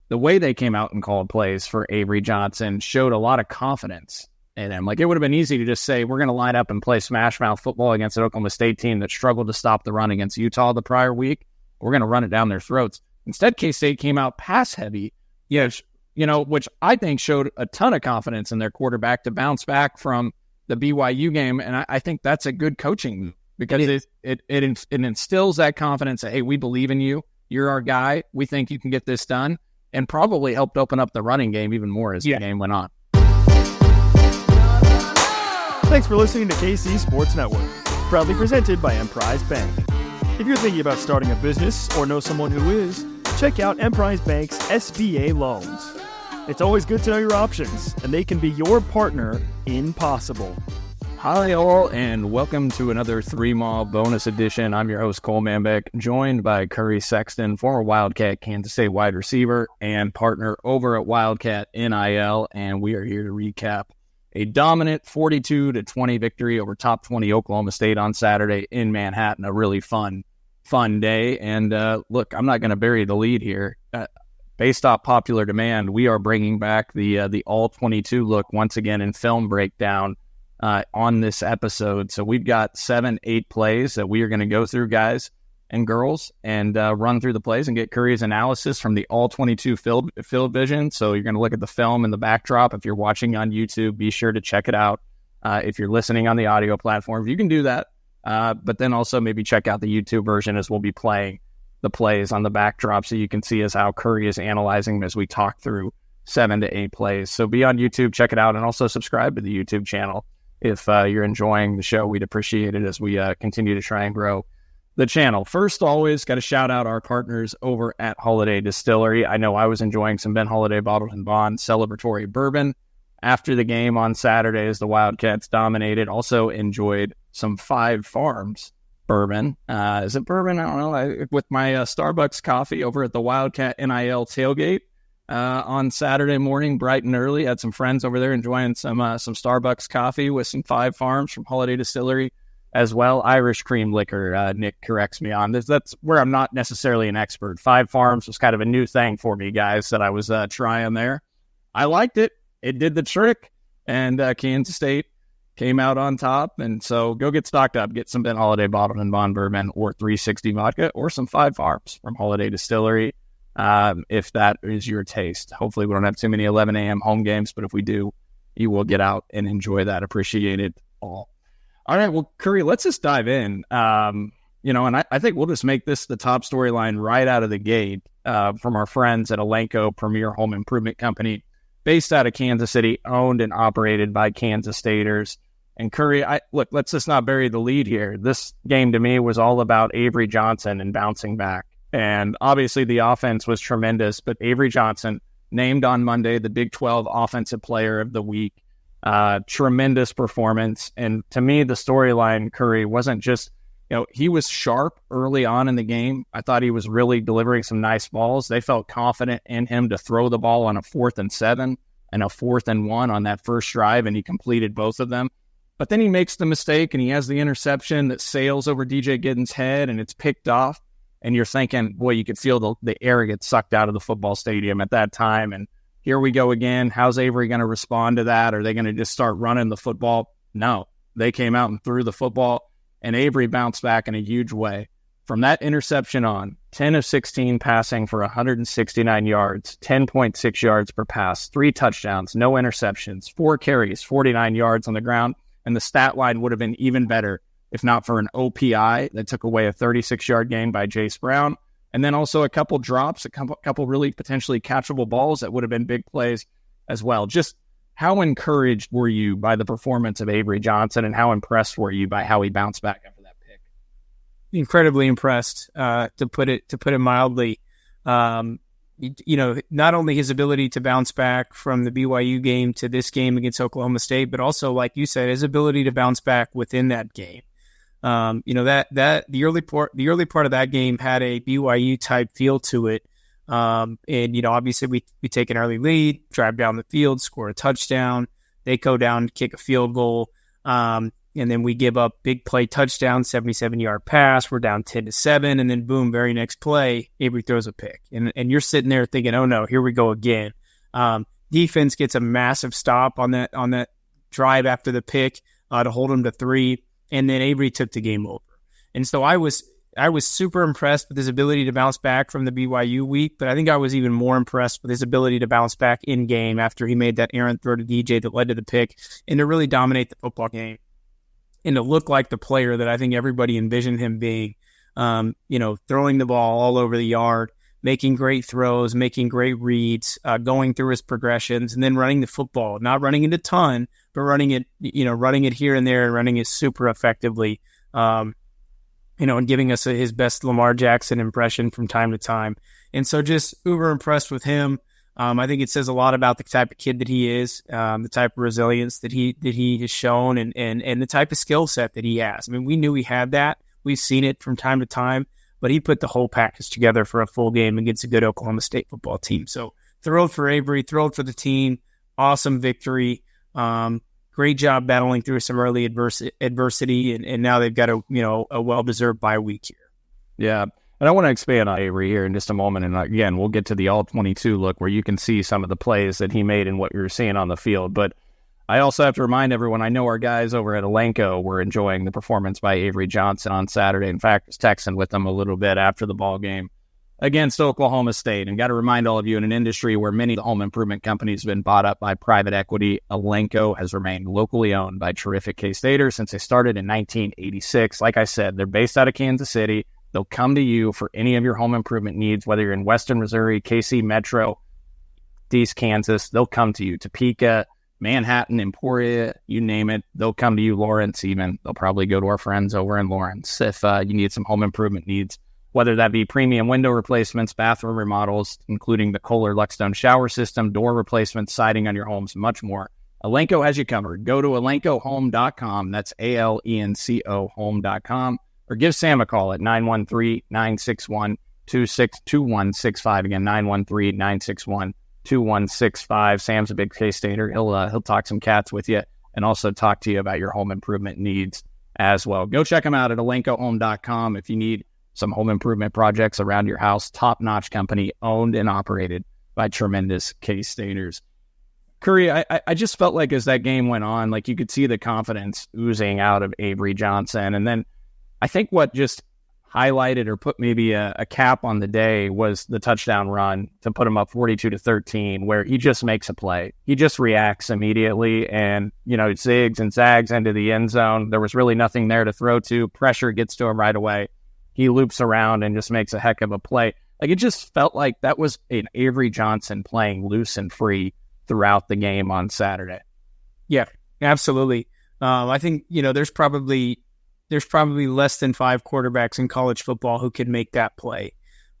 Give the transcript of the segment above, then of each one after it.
the way they came out and called plays for Avery Johnson showed a lot of confidence in him. Like, it would have been easy to just say, we're going to line up and play smash mouth football against an Oklahoma State team that struggled to stop the run against Utah the prior week. We're going to run it down their throats. Instead, K-State came out pass heavy, which I think showed a ton of confidence in their quarterback to bounce back from the BYU game. And I think that's a good coaching move because it instills that confidence that, hey, we believe in you. You're our guy. We think you can get this done, and probably helped open up the running game even more as the game went on. Thanks for listening to KC Sports Network, proudly presented by Emprise Bank. If you're thinking about starting a business or know someone who is, check out Emprise Bank's SBA loans. It's always good to know your options, and they can be your partner in possible. Hi all, and welcome to another 3-Mall bonus edition. I'm your host, Cole Manbeck, joined by Curry Sexton, former Wildcat Kansas State wide receiver and partner over at Wildcat NIL, and we are here to recap a dominant 42-20 victory over top 20 Oklahoma State on Saturday in Manhattan. A really fun day. And look, I'm not going to bury the lead here. Based off popular demand, we are bringing back the all-22 look once again in film breakdown on this episode. So we've got 7-8 plays that we are going to go through, guys and girls, and run through the plays and get Curry's analysis from the all-22 field vision. So you're going to look at the film in the backdrop. If you're watching on YouTube, be sure to check it out. If you're listening on the audio platform, you can do that. But then also maybe check out the YouTube version as we'll be playing the plays on the backdrop so you can see as how Curry is analyzing them as we talk through 7 to 8 plays. So be on YouTube, check it out, and also subscribe to the YouTube channel. If you're enjoying the show, we'd appreciate it as we continue to try and grow the channel. First, always got to shout out our partners over at Holiday Distillery. I know I was enjoying some Ben Holiday Bottled and Bond celebratory bourbon after the game on Saturday as the Wildcats dominated. Also enjoyed some Five Farms bourbon. Is it bourbon? I don't know. With my Starbucks coffee over at the Wildcat NIL tailgate on Saturday morning, bright and early. Had some friends over there enjoying some Starbucks coffee with some Five Farms from Holiday Distillery as well. Irish cream liquor, Nick corrects me on this. That's where I'm not necessarily an expert. Five Farms was kind of a new thing for me, guys, that I was trying there. I liked it. It did the trick, and Kansas State came out on top. And so go get stocked up. Get some Ben Holiday Bottled and Bond bourbon or 360 vodka or some Five Farms from Holiday Distillery if that is your taste. Hopefully we don't have too many 11 a.m. home games, but if we do, you will get out and enjoy that. Appreciate it all. All right, well, Curry, let's just dive in. And I think we'll just make this the top storyline right out of the gate from our friends at Elanco Premier Home Improvement Company, based out of Kansas City, owned and operated by Kansas Staters. And Curry, let's just not bury the lead here. This game to me was all about Avery Johnson and bouncing back. And obviously the offense was tremendous, but Avery Johnson, named on Monday the Big 12 Offensive Player of the Week. Tremendous performance. And to me, the storyline, Curry, wasn't just, he was sharp early on in the game. I thought he was really delivering some nice balls. They felt confident in him to throw the ball on a 4th and 7 and a 4th and 1 on that first drive, and he completed both of them. But then he makes the mistake, and he has the interception that sails over DJ Giddens' head, and it's picked off. And you're thinking, boy, you could feel the air get sucked out of the football stadium at that time. And here we go again. How's Avery going to respond to that? Are they going to just start running the football? No. They came out and threw the football, and Avery bounced back in a huge way. From that interception on, 10 of 16 passing for 169 yards, 10.6 yards per pass, 3 touchdowns, no interceptions, 4 carries, 49 yards on the ground, and the stat line would have been even better if not for an OPI that took away a 36-yard gain by Jace Brown. And then also a couple drops, a couple really potentially catchable balls that would have been big plays as well. Just how encouraged were you by the performance of Avery Johnson, and how impressed were you by how he bounced back after that pick? Incredibly impressed, to put it mildly. Not only his ability to bounce back from the BYU game to this game against Oklahoma State, but also, like you said, his ability to bounce back within that game. The early part of that game had a BYU type feel to it. Obviously we take an early lead, drive down the field, score a touchdown. They go down, kick a field goal. And then we give up big play touchdown, 77-yard pass. We're down 10-7. And then boom, very next play, Avery throws a pick. And you're sitting there thinking, oh no, here we go again. Defense gets a massive stop on that drive after the pick to hold them to 3. And then Avery took the game over. And so I was super impressed with his ability to bounce back from the BYU week, but I think I was even more impressed with his ability to bounce back in game after he made that errant throw to DJ that led to the pick and to really dominate the football game and to look like the player that I think everybody envisioned him being, throwing the ball all over the yard, making great throws, making great reads, going through his progressions, and then running the football, not running it a ton, but running it here and there and running it super effectively. And giving us his best Lamar Jackson impression from time to time. And so just uber impressed with him. I think it says a lot about the type of kid that he is, the type of resilience that he has shown and the type of skill set that he has. I mean, we knew he had that. We've seen it from time to time, but he put the whole package together for a full game against a good Oklahoma State football team. So thrilled for Avery, thrilled for the team. Awesome victory. Great job battling through some early adversity, and now they've got a well-deserved bye week here. Yeah, and I want to expand on Avery here in just a moment, and again, we'll get to the all-22 look where you can see some of the plays that he made and what you're seeing on the field. But I also have to remind everyone, I know our guys over at Elanco were enjoying the performance by Avery Johnson on Saturday. In fact, I was texting with them a little bit after the ball game against Oklahoma State. And got to remind all of you, in an industry where many of the home improvement companies have been bought up by private equity, Elanco has remained locally owned by terrific K-Staters since they started in 1986. Like I said, they're based out of Kansas City. They'll come to you for any of your home improvement needs, whether you're in Western Missouri, KC Metro, East Kansas. They'll come to you. Topeka, Manhattan, Emporia, you name it. They'll come to you. Lawrence even. They'll probably go to our friends over in Lawrence if you need some home improvement needs, whether that be premium window replacements, bathroom remodels, including the Kohler Luckstone shower system, door replacements, siding on your homes, much more. Elanco has you covered. Go to elancohome.com. That's ALENCO home.com. Or give Sam a call at 913-961-2165. Again, 913-961-2165. Sam's a big K-Stater. He'll talk some cats with you and also talk to you about your home improvement needs as well. Go check him out at elancohome.com if you need some home improvement projects around your house. Top-notch company, owned and operated by tremendous K-Staters. Curry, I just felt like as that game went on, like you could see the confidence oozing out of Avery Johnson. And then I think what just highlighted or put maybe a cap on the day was the touchdown run to put him up 42-13, where he just makes a play. He just reacts immediately and, zigs and zags into the end zone. There was really nothing there to throw to. Pressure gets to him right away. He loops around and just makes a heck of a play. Like, it just felt like that was an Avery Johnson playing loose and free throughout the game on Saturday. Yeah, absolutely. I think, there's probably less than 5 quarterbacks in college football who could make that play.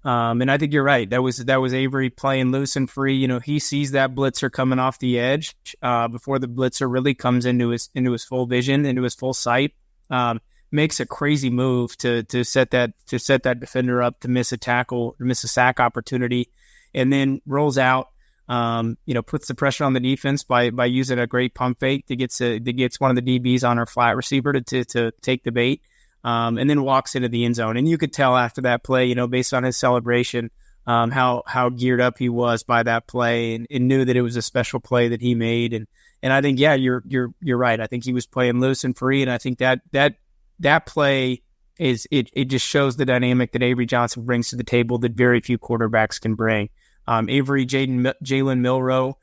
And I think you're right. That was Avery playing loose and free. He sees that blitzer coming off the edge before the blitzer really comes into his full vision, into his full sight. Makes a crazy move to set that defender up to miss a tackle, or miss a sack opportunity, and then rolls out. Puts the pressure on the defense by using a great pump fake that gets one of the DBs on our flat receiver to take the bait, and then walks into the end zone. And you could tell after that play, based on his celebration, how geared up he was by that play, and knew that it was a special play that he made. And I think, yeah, you're right. I think he was playing loose and free, and I think that play is it just shows the dynamic that Avery Johnson brings to the table that very few quarterbacks can bring. Avery, Jalen Milroe,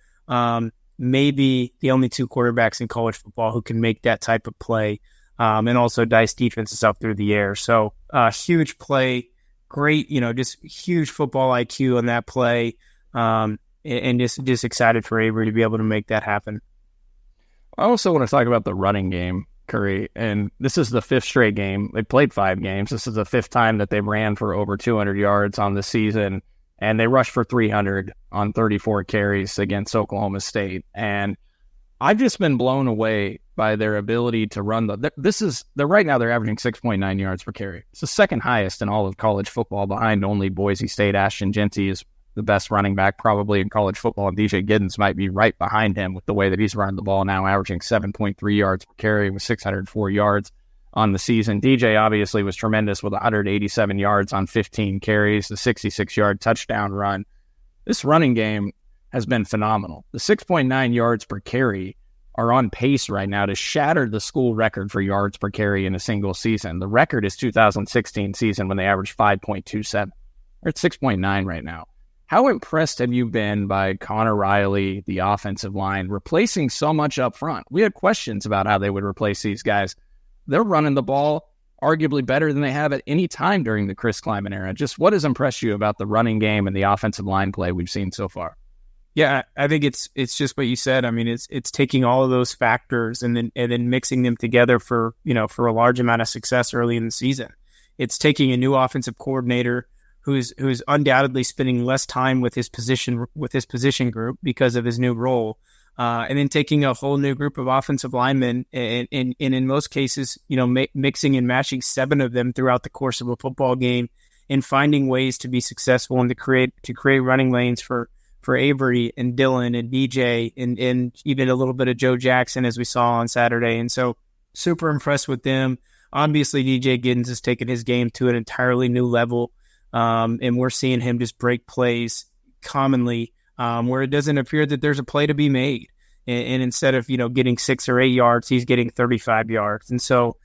maybe the only 2 quarterbacks in college football who can make that type of play, and also dice defenses up through the air. So huge play, great, just huge football IQ on that play, and just excited for Avery to be able to make that happen. I also want to talk about the running game, Curry, and this is the 5th straight game. They played 5 games. This is the 5th time that they ran for over 200 yards on the season, and they rushed for 300 on 34 carries against Oklahoma State. And I've just been blown away by their ability to run right now they're averaging 6.9 yards per carry. It's the second highest in all of college football, behind only Boise State. Ashton Jeanty is the best running back probably in college football, and DJ Giddens might be right behind him with the way that he's running the ball now, averaging 7.3 yards per carry with 604 yards on the season. DJ obviously was tremendous with 187 yards on 15 carries, the 66-yard touchdown run. This running game has been phenomenal. The 6.9 yards per carry are on pace right now to shatter the school record for yards per carry in a single season. The record is 2016 season when they averaged 5.27. They're at 6.9 right now. How impressed have you been by Connor Riley, the offensive line, replacing so much up front? We had questions about how they would replace these guys. They're running the ball arguably better than they have at any time during the Chris Kleiman era. Just what has impressed you about the running game and the offensive line play we've seen so far? Yeah, I think it's just what you said. I mean, it's taking all of those factors and then mixing them together for a large amount of success early in the season. It's taking a new offensive coordinator who's undoubtedly spending less time with his position group because of his new role, and then taking a whole new group of offensive linemen and in most cases, mixing and matching 7 of them throughout the course of a football game and finding ways to be successful and to create running lanes for Avery and Dylan and DJ and even a little bit of Joe Jackson as we saw on Saturday. And so super impressed with them. Obviously, DJ Giddens has taken his game to an entirely new level. And we're seeing him just break plays commonly where it doesn't appear that there's a play to be made. And instead of, getting 6 or 8 yards, he's getting 35 yards. And so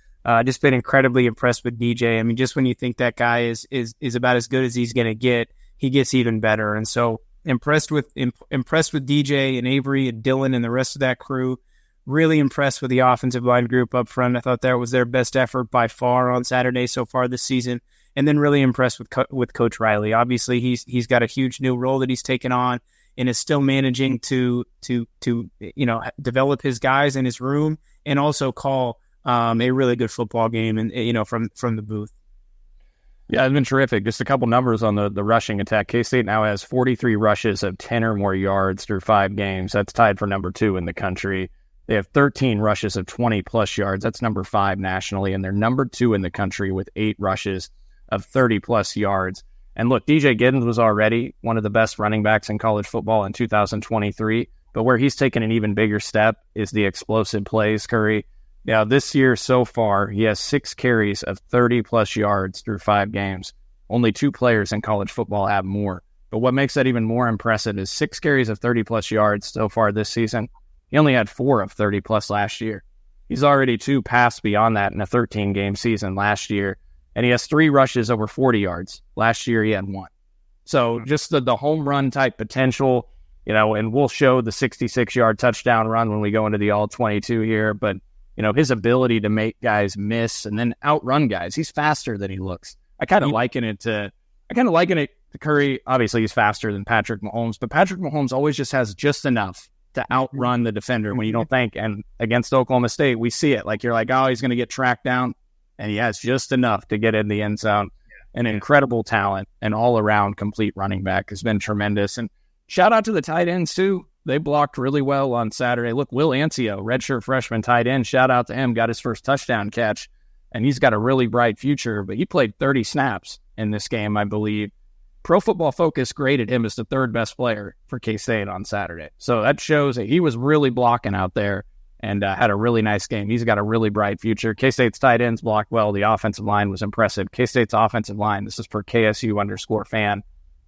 just been incredibly impressed with DJ. I mean, just when you think that guy is about as good as he's going to get, he gets even better. And so impressed with DJ and Avery and Dylan and the rest of that crew. Really impressed with the offensive line group up front. I thought that was their best effort by far on Saturday so far this season. And then really impressed with Coach Riley. Obviously, he's got a huge new role that he's taken on and is still managing to develop his guys in his room and also call a really good football game and from the booth. Yeah, it's been terrific. Just a couple numbers on the rushing attack. K-State now has 43 rushes of 10 or more yards through 5 games. That's tied for number 2 in the country. They have 13 rushes of 20-plus yards. That's number 5 nationally, and they're number 2 in the country with 8 rushes of 30-plus yards. And look, DJ Giddens was already one of the best running backs in college football in 2023, but where he's taken an even bigger step is the explosive plays, Curry. Now, this year so far, he has 6 carries of 30-plus yards through 5 games. Only 2 players in college football have more. But what makes that even more impressive is 6 carries of 30-plus yards so far this season. He only had 4 of 30-plus last year. He's already 2 passed beyond that in a 13-game season last year. And he has 3 rushes over 40 yards. Last year, he had 1. So just the home run type potential, and we'll show the 66-yard touchdown run when we go into the all-22 here. But, his ability to make guys miss and then outrun guys. He's faster than he looks. I kind of liken it to Curry. Obviously, he's faster than Patrick Mahomes, but Patrick Mahomes always just has just enough to outrun the defender when you don't think. And against Oklahoma State, we see it. Like, you're like, oh, he's going to get tracked down. And he has just enough to get in the end zone. An incredible talent and all-around complete running back has been tremendous. And shout out to the tight ends, too. They blocked really well on Saturday. Look, Will Ancio, redshirt freshman tight end, shout out to him, got his first touchdown catch. And he's got a really bright future, but he played 30 snaps in this game, I believe. Pro Football Focus graded him as the 3rd best player for K-State on Saturday. So that shows that he was really blocking out there and had a really nice game. He's got a really bright future. K-State's tight ends blocked well. The offensive line was impressive. K-State's offensive line, this is for KSU_fan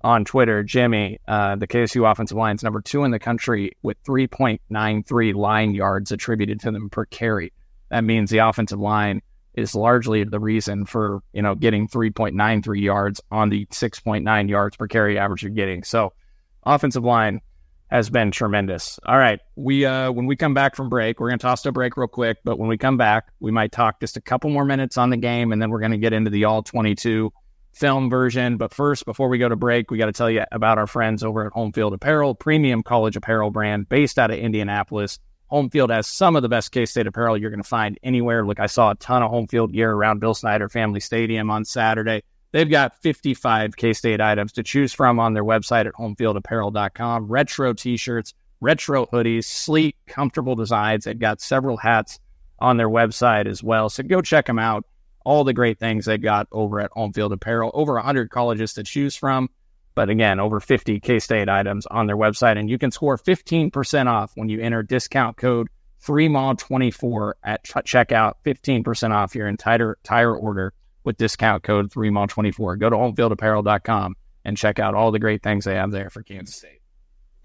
on Twitter. Jimmy, the KSU offensive line is number 2 in the country with 3.93 line yards attributed to them per carry. That means the offensive line is largely the reason for, getting 3.93 yards on the 6.9 yards per carry average you're getting. So offensive line has been tremendous. All right, when we come back from break, we're going to toss to a break real quick, but when we come back, we might talk just a couple more minutes on the game, and then we're going to get into the all-22 film version. But first, before we go to break, we got to tell you about our friends over at Home Field Apparel, premium college apparel brand based out of Indianapolis. Home Field has some of the best K-State apparel you're going to find anywhere. Look, I saw a ton of Home Field gear around Bill Snyder Family Stadium on Saturday. They've got 55 K-State items to choose from on their website at homefieldapparel.com. Retro t-shirts, retro hoodies, sleek, comfortable designs. They've got several hats on their website as well. So go check them out. All the great things they got over at Home Field Apparel. Over 100 colleges to choose from. But again, over 50 K-State items on their website, and you can score 15% off when you enter discount code 3MAW24 at checkout. 15% off your entire order with discount code 3MAW24. Go to homefieldapparel.com and check out all the great things they have there for Kansas State.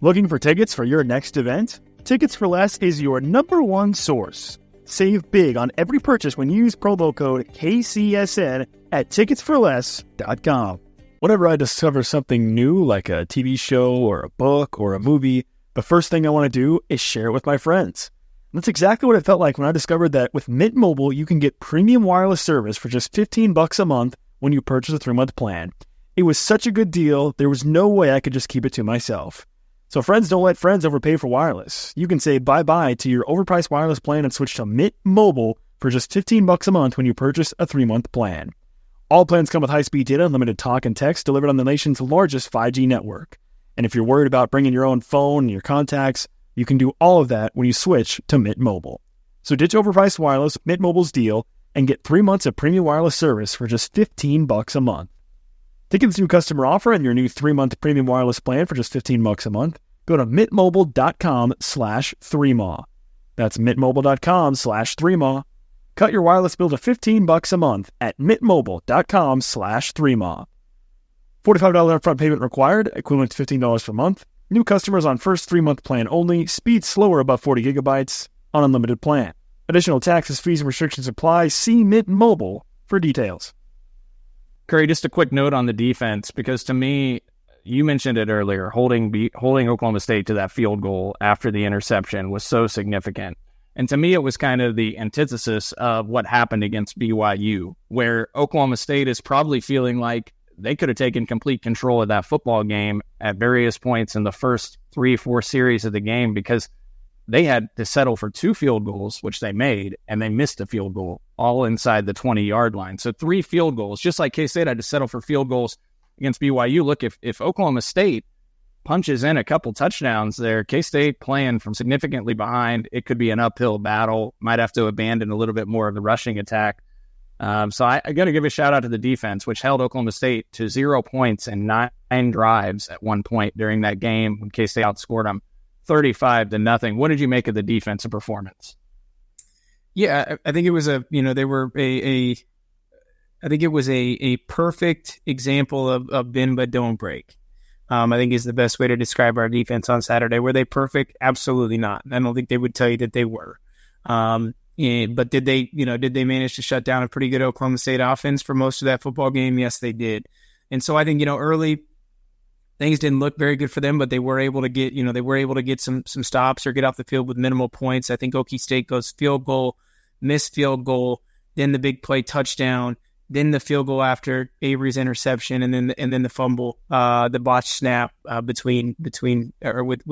Looking for tickets for your next event? Tickets for Less is your number one source. Save big on every purchase when you use promo code KCSN at ticketsforless.com. Whenever I discover something new, like a TV show or a book or a movie, the first thing I want to do is share it with my friends. And that's exactly what it felt like when I discovered that with Mint Mobile, you can get premium wireless service for just $15 a month when you purchase a 3-month plan. It was such a good deal, there was no way I could just keep it to myself. So friends don't let friends overpay for wireless. You can say bye-bye to your overpriced wireless plan and switch to Mint Mobile for just $15 a month when you purchase a 3-month plan. All plans come with high-speed data, unlimited talk and text delivered on the nation's largest 5G network. And if you're worried about bringing your own phone and your contacts, you can do all of that when you switch to Mint Mobile. So ditch overpriced wireless, Mint Mobile's deal, and get 3 months of premium wireless service for just $15 a month. To get this new customer offer and your new 3-month premium wireless plan for just $15 a month, go to mintmobile.com/3maw. That's mintmobile.com/3maw. Cut your wireless bill to $15 a month at mintmobile.com/3maw. $45 upfront payment required, equivalent to $15 per month. New customers on first 3-month plan only. Speed slower above 40 gigabytes on unlimited plan. Additional taxes, fees, and restrictions apply. See Mint Mobile for details. Curry, just a quick note on the defense, because to me, you mentioned it earlier, holding Oklahoma State to that field goal after the interception was so significant. And to me, it was kind of the antithesis of what happened against BYU, where Oklahoma State is probably feeling like they could have taken complete control of that football game at various points in the first 3-4 series of the game, because they had to settle for 2 field goals, which they made, and they missed a field goal all inside the 20-yard line. So 3 field goals, just like K-State had to settle for field goals against BYU. Look, if Oklahoma State punches in a couple touchdowns there, K-State playing from significantly behind, it could be an uphill battle, might have to abandon a little bit more of the rushing attack. So I got to give a shout out to the defense, which held Oklahoma State to 0 points and 9 drives at one point during that game when K-State outscored them 35-0. What did you make of the defensive performance? Yeah, I think it was I think it was a perfect example of bend but don't break. I think is the best way to describe our defense on Saturday. Were they perfect? Absolutely not. I don't think they would tell you that they were. But did they manage to shut down a pretty good Oklahoma State offense for most of that football game? Yes, they did. And so I think, early things didn't look very good for them, but they were able to get some stops or get off the field with minimal points. I think Okie State goes field goal, missed field goal, then the big play touchdown, then the field goal after Avery's interception, and then the fumble, the botched snap with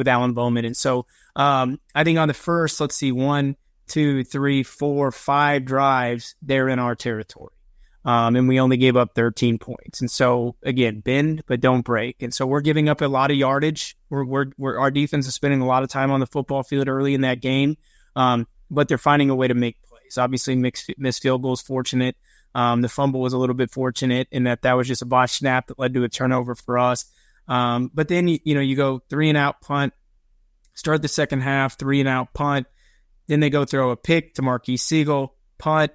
Alan Bowman. And so I think on the first, 1, 2, 3, 4, 5 drives, they're in our territory. And we only gave up 13 points. And so again, bend but don't break. And so we're giving up a lot of yardage. Our defense is spending a lot of time on the football field early in that game, but they're finding a way to make plays. Obviously, missed field goals fortunate. The fumble was a little bit fortunate in that was just a botched snap that led to a turnover for us. But then you go 3-and-out punt, start the second half, 3-and-out punt. Then they go throw a pick to Marquise Siegel, punt,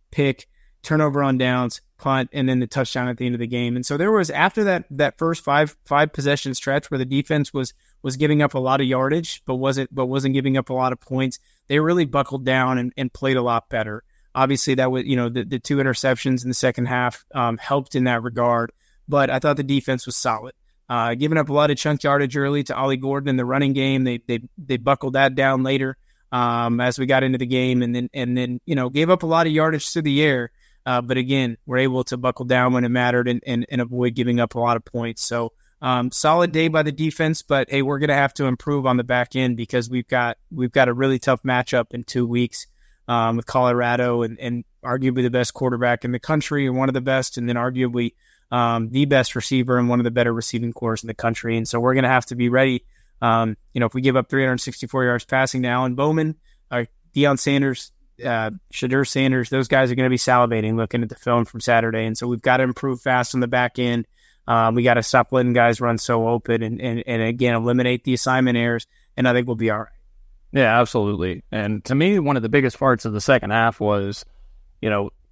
pick, turnover on downs, punt, and then the touchdown at the end of the game. And so there was, after that first five possession stretch where the defense was giving up a lot of yardage, but wasn't giving up a lot of points, they really buckled down and played a lot better. Obviously, that was the 2 interceptions in the second half helped in that regard. But I thought the defense was solid. Giving up a lot of chunk yardage early to Ollie Gordon in the running game, they buckled that down later as we got into the game, and then gave up a lot of yardage through the air. But again, we're able to buckle down when it mattered and avoid giving up a lot of points. So solid day by the defense, but hey, we're going to have to improve on the back end because we've got a really tough matchup in 2 weeks with Colorado and arguably the best quarterback in the country and one of the best, and then arguably the best receiver and one of the better receiving corps in the country. And so we're going to have to be ready. If we give up 364 yards passing to Alan Bowman, Deion Sanders, Shadur Sanders, those guys are going to be salivating looking at the film from Saturday. And so we've got to improve fast on the back end. We got to stop letting guys run so open and again, eliminate the assignment errors, and I think we'll be all right. Yeah, absolutely. And to me, one of the biggest parts of the second half was,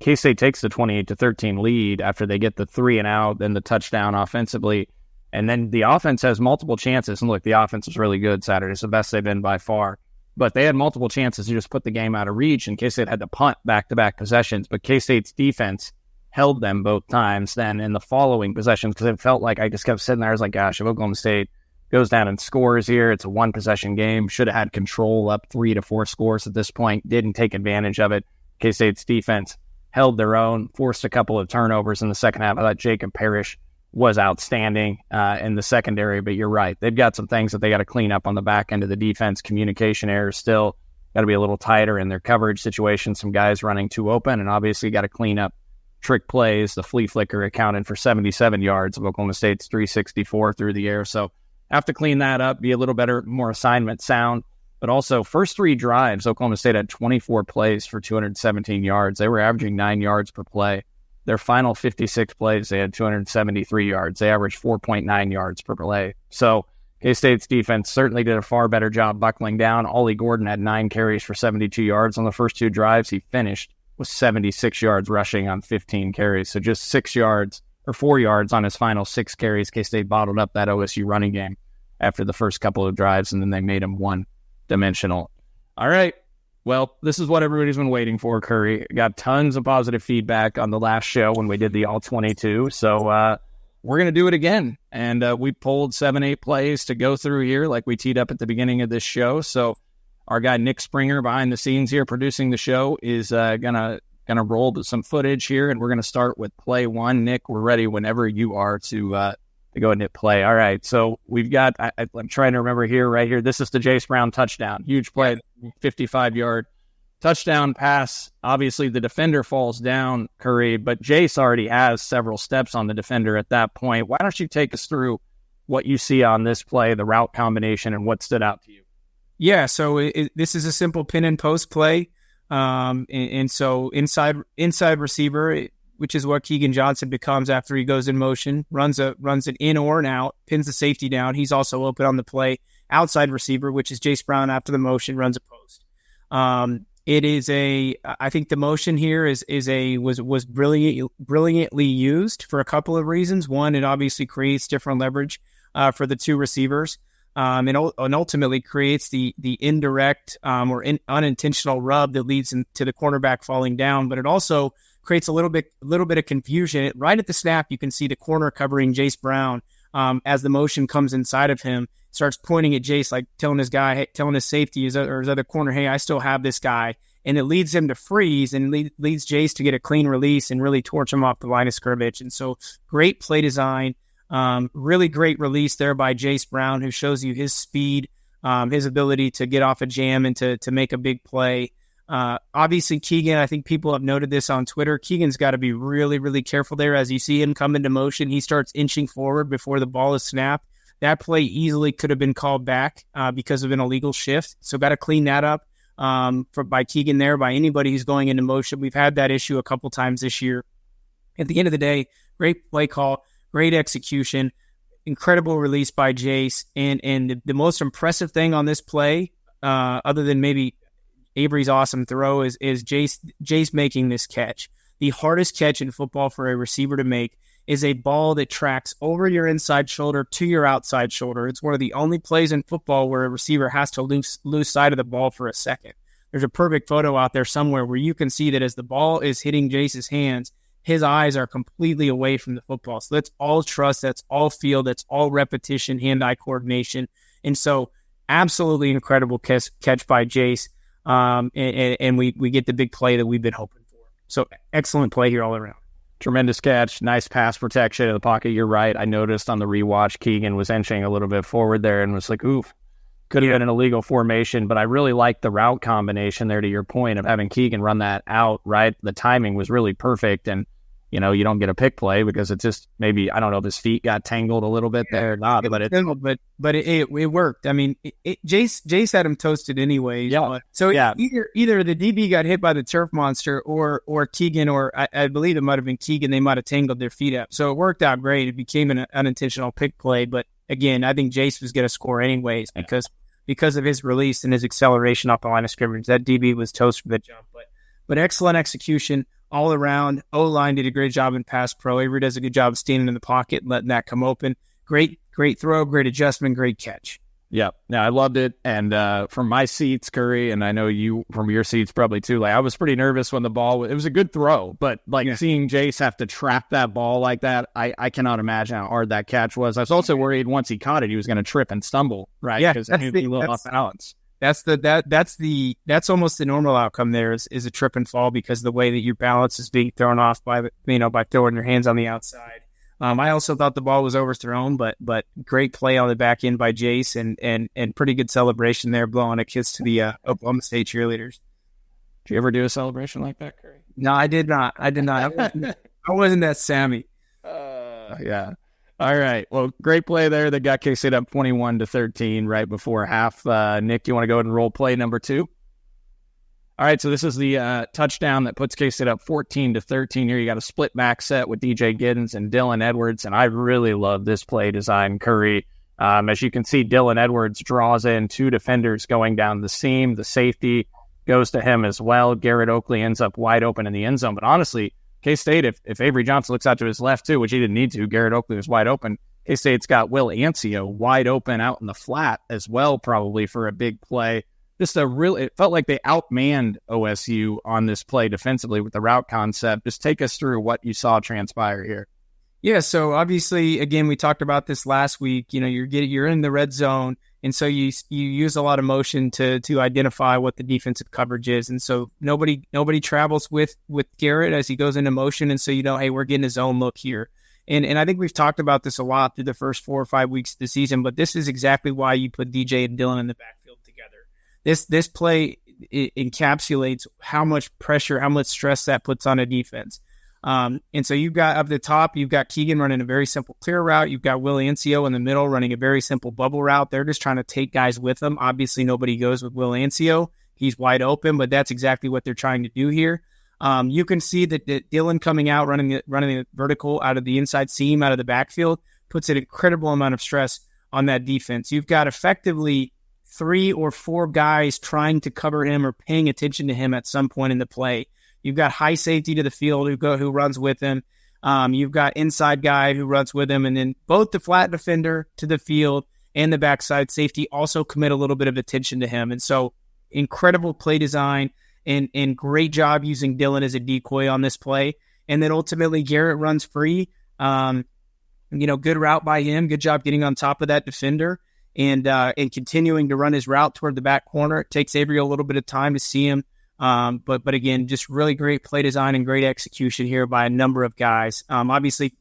K-State takes the 28-13 lead after they get the 3 and out, then the touchdown offensively. And then the offense has multiple chances. And look, the offense was really good Saturday. It's the best they've been by far. But they had multiple chances to just put the game out of reach, and K-State had to punt back-to-back possessions. But K-State's defense held them both times then in the following possessions, because it felt like I just kept sitting there. I was like, gosh, if Oklahoma State goes down and scores here, it's a one-possession game. Should have had control up 3 to 4 scores at this point. Didn't take advantage of it. K-State's defense held their own, forced a couple of turnovers in the second half. I thought Jacob Parrish was outstanding in the secondary, but you're right. They've got some things that they got to clean up on the back end of the defense. Communication errors still got to be a little tighter in their coverage situations. Some guys running too open, and obviously got to clean up trick plays. The flea flicker accounted for 77 yards of Oklahoma State's 364 through the air. So have to clean that up, be a little better, more assignment sound. But also, first 3 drives, Oklahoma State had 24 plays for 217 yards. They were averaging 9 yards per play. Their final 56 plays, they had 273 yards. They averaged 4.9 yards per play. So K-State's defense certainly did a far better job buckling down. Ollie Gordon had 9 carries for 72 yards on the first 2 drives. He finished with 76 yards rushing on 15 carries. So just 6 yards or 4 yards on his final 6 carries. K-State bottled up that OSU running game after the first couple of drives, and then they made him one-dimensional. All right. Well, this is what everybody's been waiting for, Curry. Got tons of positive feedback on the last show when we did the All-22. So we're going to do it again. And we pulled 7-8 plays to go through here like we teed up at the beginning of this show. So our guy Nick Springer behind the scenes here producing the show is gonna roll some footage here. And we're going to start with play 1. Nick, we're ready whenever you are to go ahead and hit play. All right. So we've got, I'm trying to remember here, right here. This is the Jace Brown touchdown. Huge play, 55-yard touchdown pass. Obviously, the defender falls down, Curry, but Jace already has several steps on the defender at that point. Why don't you take us through what you see on this play, the route combination, and what stood out to you? Yeah, so this is a simple pin and post play. And so inside receiver, which is what Keegan Johnson becomes after he goes in motion, runs an in or an out, pins the safety down. He's also open on the play. Outside receiver, which is Jace Brown after the motion, runs a post. It is I think the motion here was brilliantly used for a couple of reasons. One, it obviously creates different leverage for the 2 receivers, and ultimately creates the indirect or unintentional rub that leads to the cornerback falling down. But it also creates a little bit of confusion. Right at the snap, you can see the corner covering Jace Brown as the motion comes inside of him, starts pointing at Jace, like telling his safety or his other corner, hey, I still have this guy. And it leads him to freeze and leads Jace to get a clean release and really torch him off the line of scrimmage. And so great play design, really great release there by Jace Brown, who shows you his speed, his ability to get off a jam and to make a big play. Obviously, Keegan, I think people have noted this on Twitter. Keegan's got to be really, really careful there. As you see him come into motion, he starts inching forward before the ball is snapped. That play easily could have been called back because of an illegal shift. So got to clean that up by Keegan there, by anybody who's going into motion. We've had that issue a couple times this year. At the end of the day, great play call, great execution, incredible release by Jace. And the most impressive thing on this play, other than maybe Avery's awesome throw, is Jace making this catch. The hardest catch in football for a receiver to make is a ball that tracks over your inside shoulder to your outside shoulder. It's one of the only plays in football where a receiver has to lose sight of the ball for a second. There's a perfect photo out there somewhere where you can see that as the ball is hitting Jace's hands, his eyes are completely away from the football. So that's all trust, that's all feel, that's all repetition, hand-eye coordination. And so absolutely incredible catch by Jace. And we get the big play that we've been hoping for. So excellent play here all around. Tremendous catch. Nice pass protection in the pocket. You're right. I noticed on the rewatch, Keegan was inching a little bit forward there and was like, oof, could have been an illegal formation. But I really liked the route combination there, to your point, of having Keegan run that out, right? The timing was really perfect. And you don't get a pick play because it's just maybe, I don't know if his feet got tangled a little bit there or not, but it worked. I mean, Jace had him toasted anyways. Yeah. So either the DB got hit by the turf monster or Keegan, or I believe it might have been Keegan. They might have tangled their feet up. So it worked out great. It became an unintentional pick play. But again, I think Jace was going to score anyways because of his release and his acceleration off the line of scrimmage. That DB was toast for the jump. But excellent execution all around. O-line did a great job in pass pro. Avery does a good job of standing in the pocket and letting that come open. Great throw, great adjustment, great catch. Yeah, I loved it. And from my seats, Curry, and I know you from your seats probably too, like I was pretty nervous when the ball, it was a good throw, but seeing Jace have to trap that ball like that, I cannot imagine how hard that catch was. I was also worried once he caught it, he was going to trip and stumble, right? Yeah, because he was a little off balance. That's almost the normal outcome there is a trip and fall because of the way that your balance is being thrown off by throwing your hands on the outside. I also thought the ball was overthrown, but great play on the back end by Jace and pretty good celebration there, blowing a kiss to the Oklahoma State cheerleaders. Did you ever do a celebration like that, Curry? No, I did not. I wasn't that Sammy. Yeah. All right. Well, great play there. That got K-State up 21-13 right before half. Nick, you want to go ahead and roll play number 2? All right. So this is the touchdown that puts K-State up 14-13 here. You got a split back set with DJ Giddens and Dylan Edwards. And I really love this play design, Curry. As you can see, Dylan Edwards draws in 2 defenders going down the seam. The safety goes to him as well. Garrett Oakley ends up wide open in the end zone. But honestly, K-State, if Avery Johnson looks out to his left too, which he didn't need to, Garrett Oakley was wide open. K-State's got Will Ancio wide open out in the flat as well, probably for a big play. It felt like they outmanned OSU on this play defensively with the route concept. Just take us through what you saw transpire here. Yeah, so obviously, again, we talked about this last week. You're in the red zone, and so you use a lot of motion to identify what the defensive coverage is. And so nobody travels with Garrett as he goes into motion, and so hey, we're getting a zone look here. And I think we've talked about this a lot through the first 4 or 5 weeks of the season, but this is exactly why you put DJ and Dylan in the backfield together. This play encapsulates how much pressure, how much stress that puts on a defense. And so you've got up the top, you've got Keegan running a very simple clear route. You've got Will Ancio in the middle running a very simple bubble route. They're just trying to take guys with them. Obviously, nobody goes with Will Ancio. He's wide open, but that's exactly what they're trying to do here. You can see that Dylan coming out, running the vertical out of the inside seam, out of the backfield, puts an incredible amount of stress on that defense. You've got effectively 3 or 4 guys trying to cover him or paying attention to him at some point in the play. You've got high safety to the field who runs with him. You've got inside guy who runs with him. And then both the flat defender to the field and the backside safety also commit a little bit of attention to him. And so incredible play design and great job using Dylan as a decoy on this play. And then ultimately Garrett runs free. Good route by him. Good job getting on top of that defender and continuing to run his route toward the back corner. It takes Avery a little bit of time to see him. But again, just really great play design and great execution here by a number of guys. Obviously,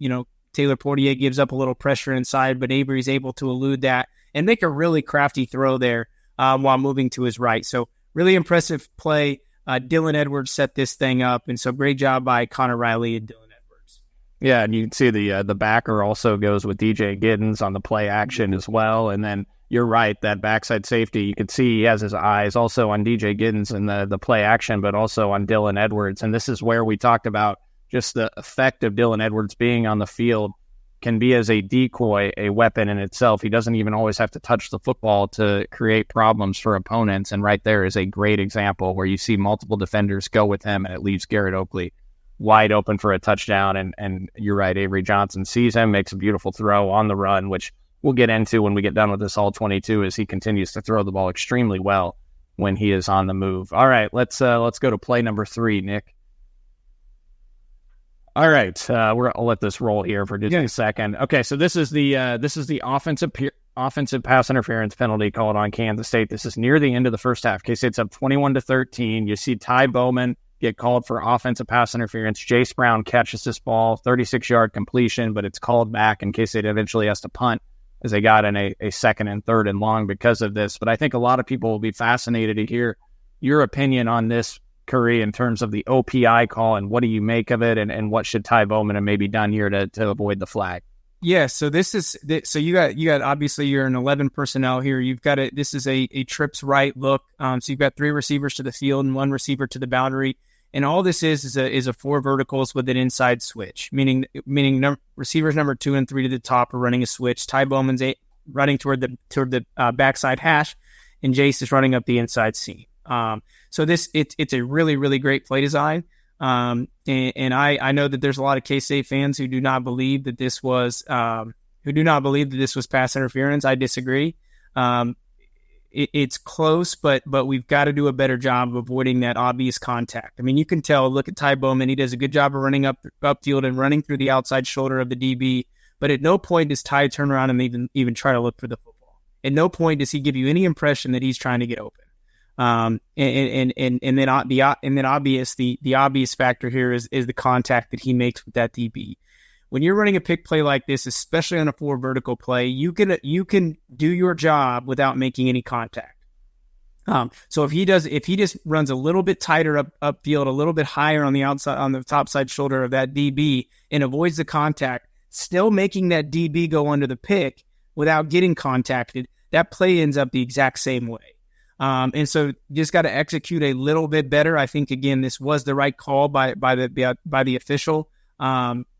Taylor Portier gives up a little pressure inside, but Avery's able to elude that and make a really crafty throw there while moving to his right. So really impressive play. Dylan Edwards set this thing up, and so great job by Connor Riley and Dylan Edwards. Yeah, and you can see the backer also goes with DJ Giddens on the play action as well, and then you're right, that backside safety, you can see he has his eyes also on DJ Giddens in the play action, but also on Dylan Edwards. And this is where we talked about just the effect of Dylan Edwards being on the field can be as a decoy, a weapon in itself. He doesn't even always have to touch the football to create problems for opponents. And right there is a great example where you see multiple defenders go with him and it leaves Garrett Oakley wide open for a touchdown. And you're right, Avery Johnson sees him, makes a beautiful throw on the run, which we'll get into when we get done with this all 22 as he continues to throw the ball extremely well when he is on the move. All right, let's go to play number 3, Nick. All right, I'll let this roll here for just a second. Okay, so this is the offensive pass interference penalty called on Kansas State. This is near the end of the first half. K-State's up 21-13. You see Ty Bowman get called for offensive pass interference. Jace Brown catches this ball, 36-yard completion, but it's called back, and K-State eventually has to punt as they got in a second and third and long because of this. But I think a lot of people will be fascinated to hear your opinion on this Curry, in terms of the OPI call, and what do you make of it, and what should Ty Bowman have maybe done here to avoid the flag? Yeah, so you got obviously you're an 11 personnel here. You've got this is a trips right look. So you've got 3 receivers to the field and 1 receiver to the boundary, and all this is a 4 verticals with an inside switch, meaning receivers number 2 and 3 to the top are running a switch. Ty Bowman's running toward the backside hash, and Jace is running up the inside seam. So it's a really, really great play design. And I know that there's a lot of K-State fans who do not believe that this was pass interference. I disagree. It's close, but we've got to do a better job of avoiding that obvious contact. I mean, you can tell, look at Ty Bowman. He does a good job of running upfield and running through the outside shoulder of the DB. But at no point does Ty turn around and even try to look for the football. At no point does he give you any impression that he's trying to get open. And then the obvious factor here is the contact that he makes with that DB. When you're running a pick play like this, especially on a 4 vertical play, you can do your job without making any contact. So if he just runs a little bit tighter upfield, a little bit higher on the outside, on the top side shoulder of that DB, and avoids the contact, still making that DB go under the pick without getting contacted, that play ends up the exact same way. And so just got to execute a little bit better. I think, again, this was the right call by the official.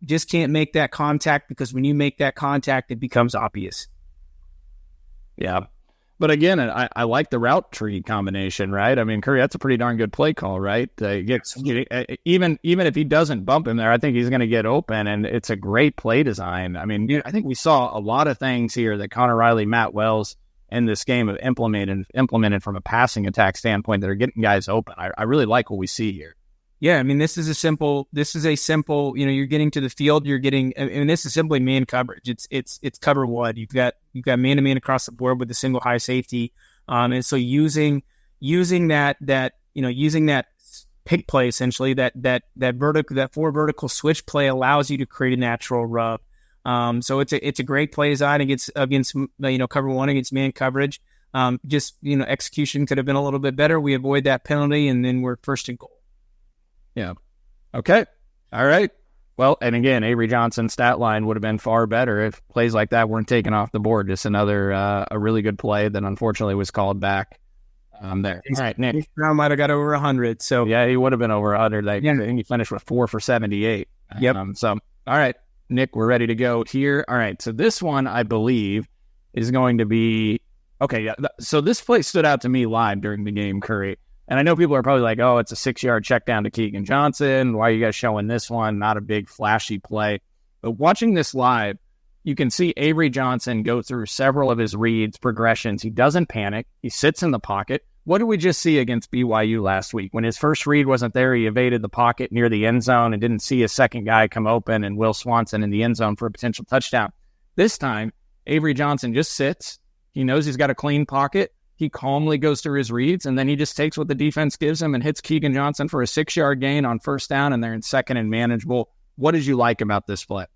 Just can't make that contact, because when you make that contact, it becomes obvious. Yeah. But again, I like the route tree combination, right? I mean, Curry, that's a pretty darn good play call, right? Even if he doesn't bump him there, I think he's going to get open, and it's a great play design. I mean, I think we saw a lot of things here that Connor Riley, Matt Wells in this game have implemented from a passing attack standpoint that are getting guys open. I really like what we see here. Yeah, I mean, this is a simple, you're getting to the field, this is simply man coverage. It's cover one. You've got man-to-man across the board with a single high safety. And so using that pick play, essentially, that 4 vertical switch play allows you to create a natural rub. So it's a great play design against cover one against man coverage. Execution could have been a little bit better. We avoid that penalty, and then we're first and goal. Yeah. Okay. All right. Well, and again, Avery Johnson's stat line would have been far better if plays like that weren't taken off the board. Just another a really good play that unfortunately was called back there. All right, Nick. Brown might have got over 100. So yeah, he would have been over 100. I think he finished with 4 for 78. Yep. So all right, Nick, we're ready to go here. All right. So this one, I believe, is going to be okay. Yeah. So this play stood out to me live during the game, Curry. And I know people are probably like, oh, it's a 6-yard check down to Keegan Johnson. Why are you guys showing this one? Not a big flashy play. But watching this live, you can see Avery Johnson go through several of his reads, progressions. He doesn't panic. He sits in the pocket. What did we just see against BYU last week? When his first read wasn't there, he evaded the pocket near the end zone and didn't see a second guy come open and Will Swanson in the end zone for a potential touchdown. This time, Avery Johnson just sits. He knows he's got a clean pocket. He calmly goes through his reads, and then he just takes what the defense gives him and hits Keegan Johnson for a 6-yard gain on first down, and they're in second and manageable. What did you like about this play?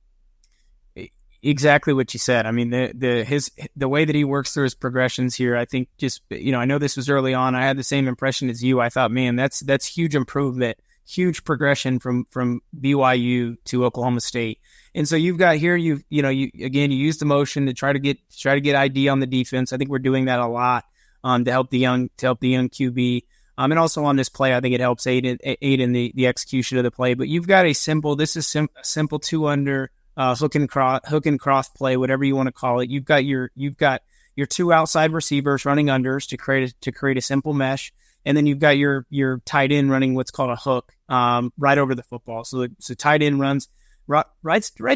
Exactly what you said. I mean, the way that he works through his progressions here, I think I know this was early on. I had the same impression as you. I thought, man, that's huge improvement, huge progression from BYU to Oklahoma State. And so you've got here, you use the motion to try to get ID on the defense. I think we're doing that a lot. To help the young QB, and also on this play, I think it helps aid in the execution of the play. But you've got a simple 2-under hook and cross play, whatever you want to call it. You've got your 2 outside receivers running unders to create a simple mesh, and then you've got your tight end running what's called a hook right over the football. So tight end runs right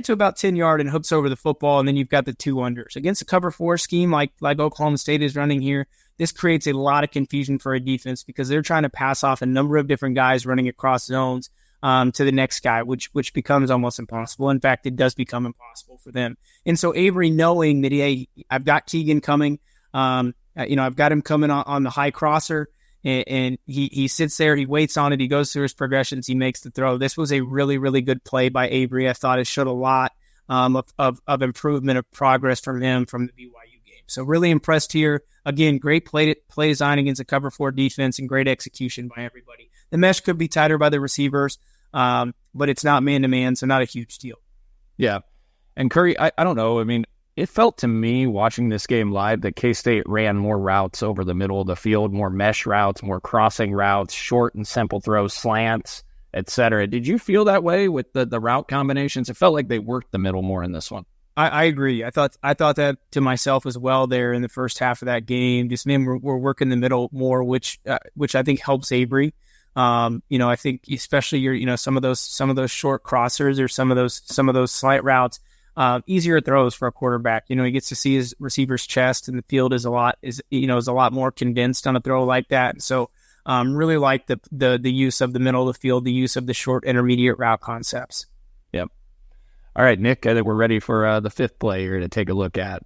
to about 10 yard and hooks over the football, and then you've got the 2 unders against a cover 4 scheme like Oklahoma State is running here. This creates a lot of confusion for a defense because they're trying to pass off a number of different guys running across zones to the next guy, which becomes almost impossible. In fact, it does become impossible for them. And so Avery, knowing that I've got Keegan coming, I've got him coming on the high crosser, and he sits there, he waits on it, he goes through his progressions, he makes the throw. This was a really, really good play by Avery. I thought it showed a lot of improvement, of progress from him from the BYU game. So really impressed here. Again, great play design against a cover 4 defense and great execution by everybody. The mesh could be tighter by the receivers, but it's not man-to-man, so not a huge deal. Yeah. And Curry, I don't know. I mean, it felt to me watching this game live that K-State ran more routes over the middle of the field, more mesh routes, more crossing routes, short and simple throws, slants, etc. Did you feel that way with the route combinations? It felt like they worked the middle more in this one. I agree. I thought that to myself as well there in the first half of that game. Just we're working the middle more, which I think helps Avery. I think especially some of those short crossers or some of those slight routes, easier throws for a quarterback. He gets to see his receiver's chest, and the field is a lot more condensed on a throw like that. So really like the use of the middle of the field, the use of the short intermediate route concepts. Yep. All right, Nick, I think we're ready for the fifth play here to take a look at.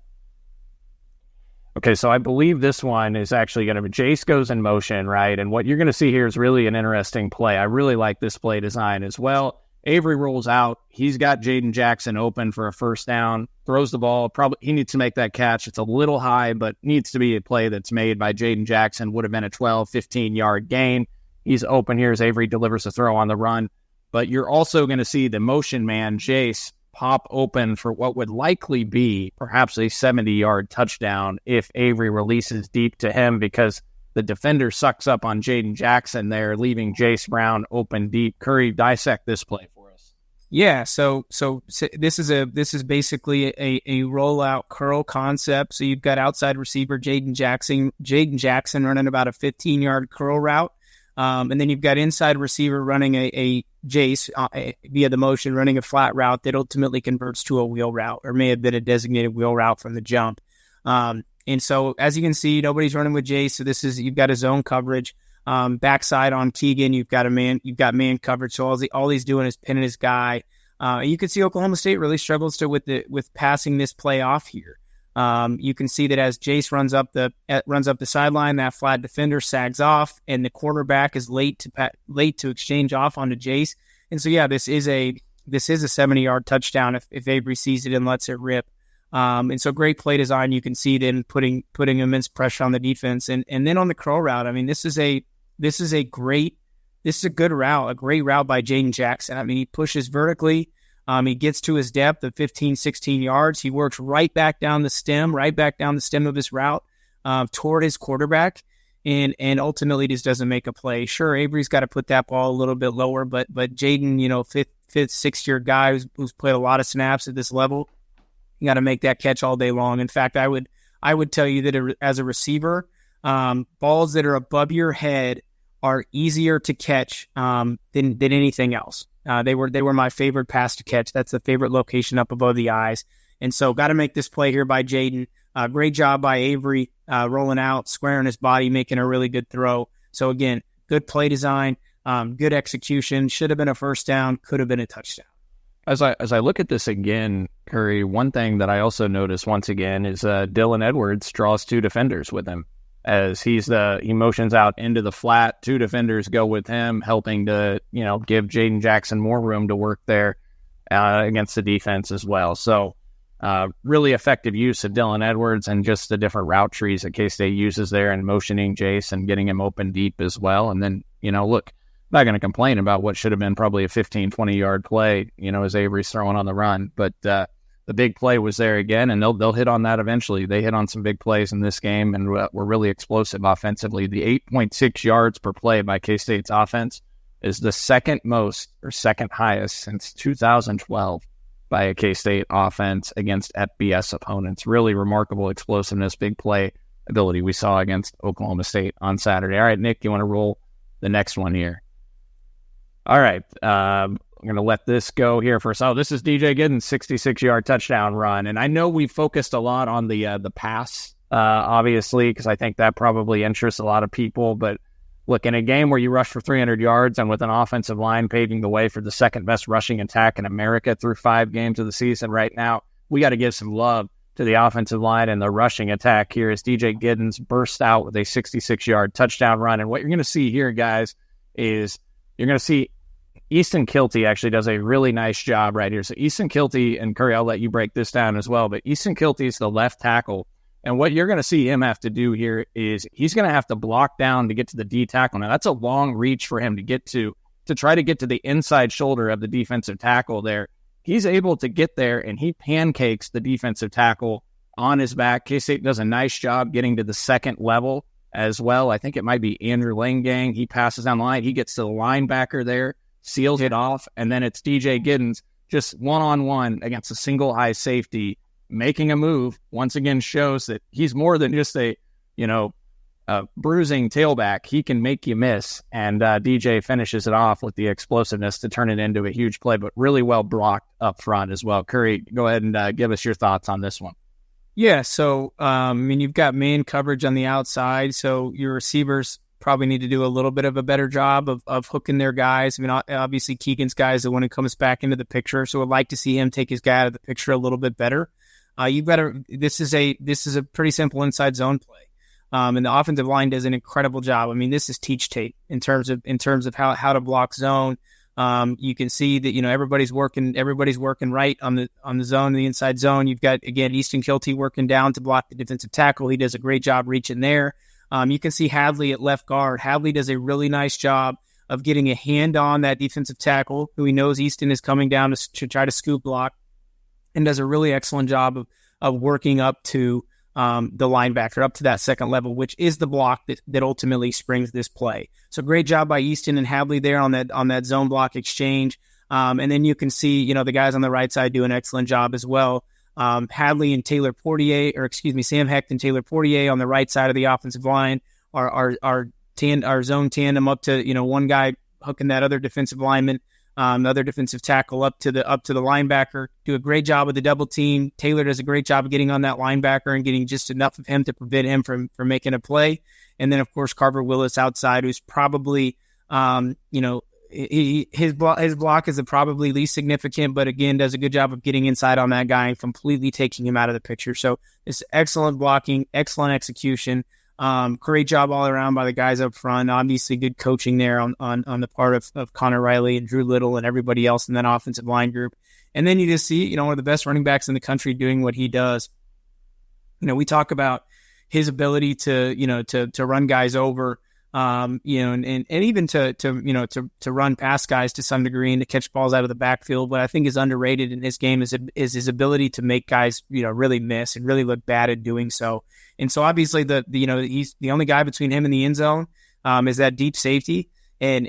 Okay, so I believe this one is actually going to be Jace goes in motion, right? And what you're going to see here is really an interesting play. I really like this play design as well. Avery rolls out. He's got Jaden Jackson open for a first down, throws the ball. Probably he needs to make that catch. It's a little high, but needs to be a play that's made by Jaden Jackson. Would have been a 12, 15-yard gain. He's open here as Avery delivers a throw on the run. But you're also going to see the motion man, Jace, pop open for what would likely be perhaps a 70-yard touchdown if Avery releases deep to him, because the defender sucks up on Jaden Jackson there, leaving Jace Brown open deep. Curry, dissect this play for us. Yeah, so this is basically a rollout curl concept. So you've got outside receiver Jaden Jackson running about a 15-yard curl route. And then you've got inside receiver running a Jace via the motion, running a flat route that ultimately converts to a wheel route, or may have been a designated wheel route from the jump. And so as you can see, nobody's running with Jace. So you've got a zone coverage. Backside on Keegan, you've got man coverage. So all he's doing is pinning his guy. You can see Oklahoma State really struggles with passing this play off here. You can see that as Jace runs up the sideline, that flat defender sags off, and the quarterback is late to exchange off onto Jace. And so this is a 70-yard touchdown if Avery sees it and lets it rip. And so great play design. You can see then putting immense pressure on the defense, and then on the curl route. I mean, this is a good route, a great route by Jaden Jackson. I mean, he pushes vertically. He gets to his depth of 15, 16 yards. He works right back down the stem of his route toward his quarterback, and ultimately just doesn't make a play. Sure, Avery's got to put that ball a little bit lower, but Jaden, fifth, sixth-year guy who's played a lot of snaps at this level, you got to make that catch all day long. In fact, I would tell you that as a receiver, balls that are above your head are easier to catch than anything else. They were my favorite pass to catch. That's the favorite location up above the eyes. And so got to make this play here by Jaden. Great job by Avery rolling out, squaring his body, making a really good throw. So again, good play design, good execution. Should have been a first down, could have been a touchdown. As I look at this again, Curry, one thing that I also notice once again is Dylan Edwards draws two defenders with him. As he motions out into the flat, two defenders go with him, helping to, give Jaden Jackson more room to work there against the defense as well. So really effective use of Dylan Edwards and just the different route trees that K-State uses there, and motioning Jace and getting him open deep as well. And then, look, I'm not going to complain about what should have been probably a 15, 20-yard play, as Avery's throwing on the run. But the big play was there again, and they'll hit on that eventually. They hit on some big plays in this game, and were really explosive offensively. The 8.6 yards per play by K-State's offense is the second highest since 2012 by a K-State offense against FBS opponents. Really remarkable explosiveness, big play ability we saw against Oklahoma State on Saturday. All right, Nick, you want to roll the next one here? All right, I'm going to let this go here first. Oh, this is DJ Giddens' 66-yard touchdown run. And I know we focused a lot on the pass, obviously, because I think that probably interests a lot of people. But look, in a game where you rush for 300 yards and with an offensive line paving the way for the second-best rushing attack in America through 5 games of the season right now, we got to give some love to the offensive line and the rushing attack here as DJ Giddens burst out with a 66-yard touchdown run. And what you're going to see here, guys, is you're going to see Easton Kilty actually does a really nice job right here. So Easton Kilty, and Curry, I'll let you break this down as well, but Easton Kilty is the left tackle And what you're going to see him have to do here is he's going to have to block down to get to the D tackle. Now, that's a long reach for him to try to get to the inside shoulder of the defensive tackle there. He's able to get there, and he pancakes the defensive tackle on his back. K-State does a nice job getting to the second level as well. I think it might be Andrew Langang. He passes down the line. He gets to the linebacker there, seals it off, and then it's DJ Giddens just one-on-one against a single high safety, making a move. Once again shows that he's more than just a bruising tailback. He can make you miss, and DJ finishes it off with the explosiveness to turn it into a huge play, but really well blocked up front as well. Curry, go ahead and give us your thoughts on this one. Yeah, so, you've got man coverage on the outside, so your receivers probably need to do a little bit of a better job of hooking their guys. Obviously, Keegan's guy is the one who comes back into the picture, so I'd like to see him take his guy out of the picture a little bit better. This is a pretty simple inside zone play. And the offensive line does an incredible job. This is teach tape in terms of how to block zone. You can see that, everybody's working right on the zone, the inside zone. You've got, again, Easton Kilty working down to block the defensive tackle. He does a great job reaching there. You can see Hadley at left guard. Hadley does a really nice job of getting a hand on that defensive tackle who he knows Easton is coming down to try to scoop block, and does a really excellent job of working up to the linebacker, up to that second level, which is the block that ultimately springs this play. So great job by Easton and Hadley there on that zone block exchange. And then you can see, the guys on the right side do an excellent job as well. Hadley and Sam Hecht and Taylor Portier on the right side of the offensive line are zone tandem up to, one guy hooking that other defensive lineman, the other defensive tackle up to the linebacker. Do a great job with the double team. Taylor does a great job of getting on that linebacker and getting just enough of him to prevent him from making a play. And then, of course, Carver Willis outside, who's probably, his block is probably least significant, but again, does a good job of getting inside on that guy and completely taking him out of the picture. So it's excellent blocking, excellent execution. Great job all around by the guys up front. Obviously, good coaching there on the part of Connor Riley and Drew Little and everybody else in that offensive line group. And then you just see, one of the best running backs in the country doing what he does. We talk about his ability to run guys over, and even to run past guys to some degree and to catch balls out of the backfield. What I think is underrated in his game is his ability to make guys, really miss and really look bad at doing so. And so obviously he's the only guy between him and the end zone, is that deep safety. And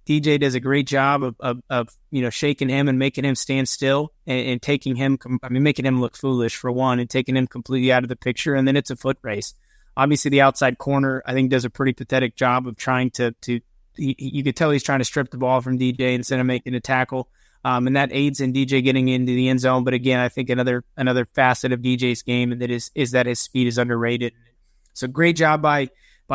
DJ does a great job of shaking him and making him stand still and taking him, making him look foolish for one, and taking him completely out of the picture. And then it's a foot race. Obviously, the outside corner, I think, does a pretty pathetic job of trying you could tell he's trying to strip the ball from DJ instead of making a tackle. And that aids in DJ getting into the end zone. But again, I think another facet of DJ's game, and that is that his speed is underrated. So great job by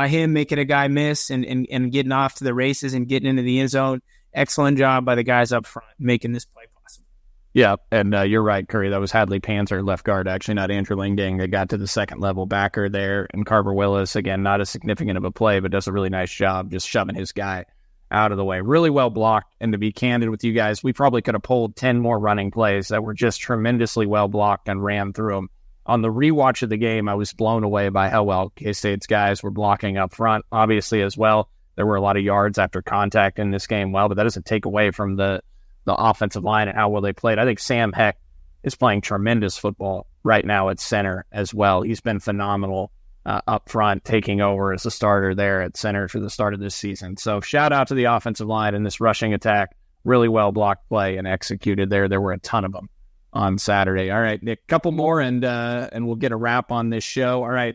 him making a guy miss and getting off to the races and getting into the end zone. Excellent job by the guys up front making this play possible. Yeah, and you're right, Curry. That was Hadley Panzer, left guard, actually, not Andrew Langang, that got to the second level backer there. And Carver Willis, again, not as significant of a play, but does a really nice job just shoving his guy out of the way. Really well blocked. And to be candid with you guys, we probably could have pulled 10 more running plays that were just tremendously well blocked and ran through them. On the rewatch of the game, I was blown away by how well K-State's guys were blocking up front. Obviously, as well, there were a lot of yards after contact in this game. Well, but that doesn't take away from the offensive line and how well they played. I think Sam Hecht is playing tremendous football right now at center as well. He's been phenomenal up front, taking over as a starter there at center for the start of this season. So shout out to the offensive line in this rushing attack. Really well blocked play and executed there. There were a ton of them on Saturday. All right, Nick, couple more and we'll get a wrap on this show. All right.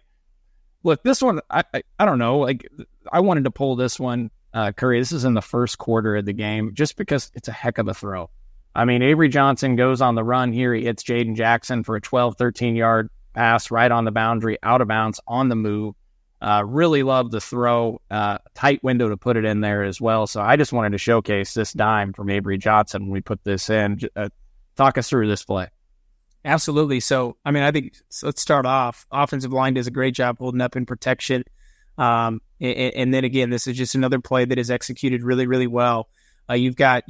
Look, this one, I don't know. Like, I wanted to pull this one, Curry. This is in the first quarter of the game, just because it's a heck of a throw. Avery Johnson goes on the run here. He hits Jaden Jackson for a 12, 13-yard pass right on the boundary, out of bounds, on the move. Really love the throw. Tight window to put it in there as well. So I just wanted to showcase this dime from Avery Johnson when we put this in. Talk us through this play. Absolutely. So, I think let's start off. Offensive line does a great job holding up in protection. And then again, this is just another play that is executed really, really well. You've got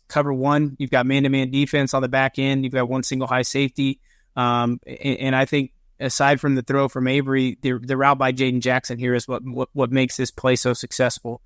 cover one, you've got man-to-man defense on the back end, you've got one single high safety. And I think aside from the throw from Avery, the route by Giddens Jackson here is what makes this play so successful.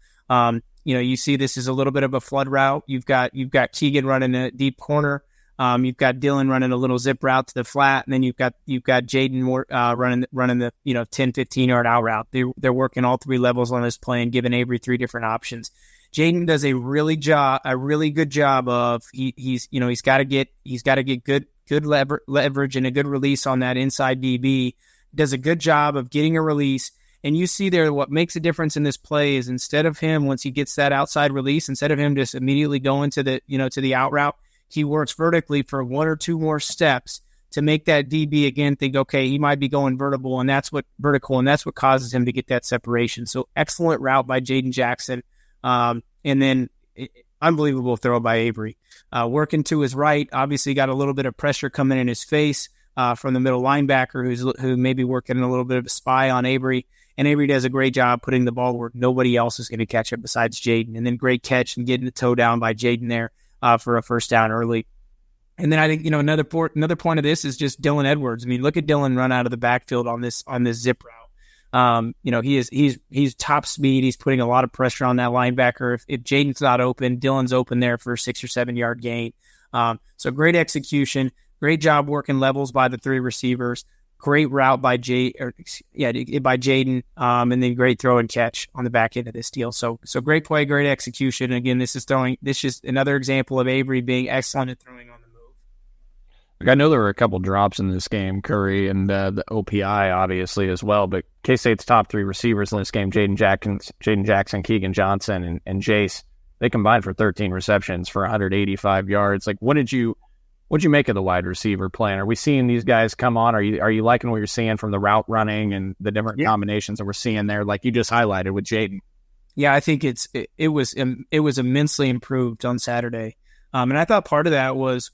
You see this is a little bit of a flood route. You've got Keegan running a deep corner. You've got Dylan running a little zip route to the flat, and then you've got Jaden running the 10, 15 yard out route. They're working all three levels on this play and giving Avery three different options. Jaden does a really good job of he's got to get good leverage and a good release on that inside DB. Does a good job of getting a release. And you see there what makes a difference in this play is instead of him, once he gets that outside release, instead of him just immediately going to the out route, he works vertically for one or two more steps to make that DB again think, okay, he might be going vertical, and that's what causes him to get that separation. So excellent route by Giddens Jackson, and then unbelievable throw by Avery. Working to his right, obviously got a little bit of pressure coming in his face from the middle linebacker who may be working a little bit of a spy on Avery. And Avery does a great job putting the ball where nobody else is going to catch it besides Jaden. And then great catch and getting the toe down by Jaden there for a first down early. And then I think, another point of this is just Dylan Edwards. I mean, look at Dylan run out of the backfield on this zip route. He's top speed. He's putting a lot of pressure on that linebacker. If Jaden's not open, Dylan's open there for a 6 or 7 yard gain. So great execution, great job working levels by the three receivers. Great route by Jaden, and then great throw and catch on the back end of this deal. So great play, great execution. And again, this is another example of Avery being excellent at throwing on the move. Like, I know there were a couple drops in this game, Curry and the OPI obviously as well, but K-State's top three receivers in this game, Giddens Jackson, Keegan Johnson, and Jace, they combined for 13 receptions for 185 yards. Like, what'd you make of the wide receiver plan? Are we seeing these guys come on? Are you liking what you're seeing from the route running and the different combinations that we're seeing there, like you just highlighted with Jaden? Yeah, I think it was immensely improved on Saturday, and I thought part of that was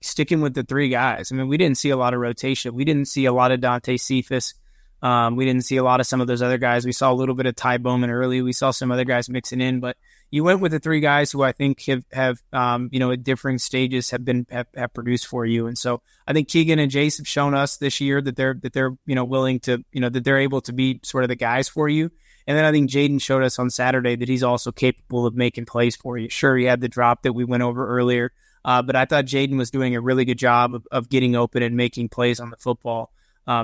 sticking with the three guys. I mean, we didn't see a lot of rotation. We didn't see a lot of Dante Cephas. We didn't see a lot of some of those other guys. We saw a little bit of Ty Bowman early. We saw some other guys mixing in, but you went with the three guys who I think have at differing stages have produced for you. And so I think Keegan and Jace have shown us this year that they're willing to, that they're able to be sort of the guys for you. And then I think Jaden showed us on Saturday that he's also capable of making plays for you. Sure, he had the drop that we went over earlier, but I thought Jaden was doing a really good job of getting open and making plays on the football.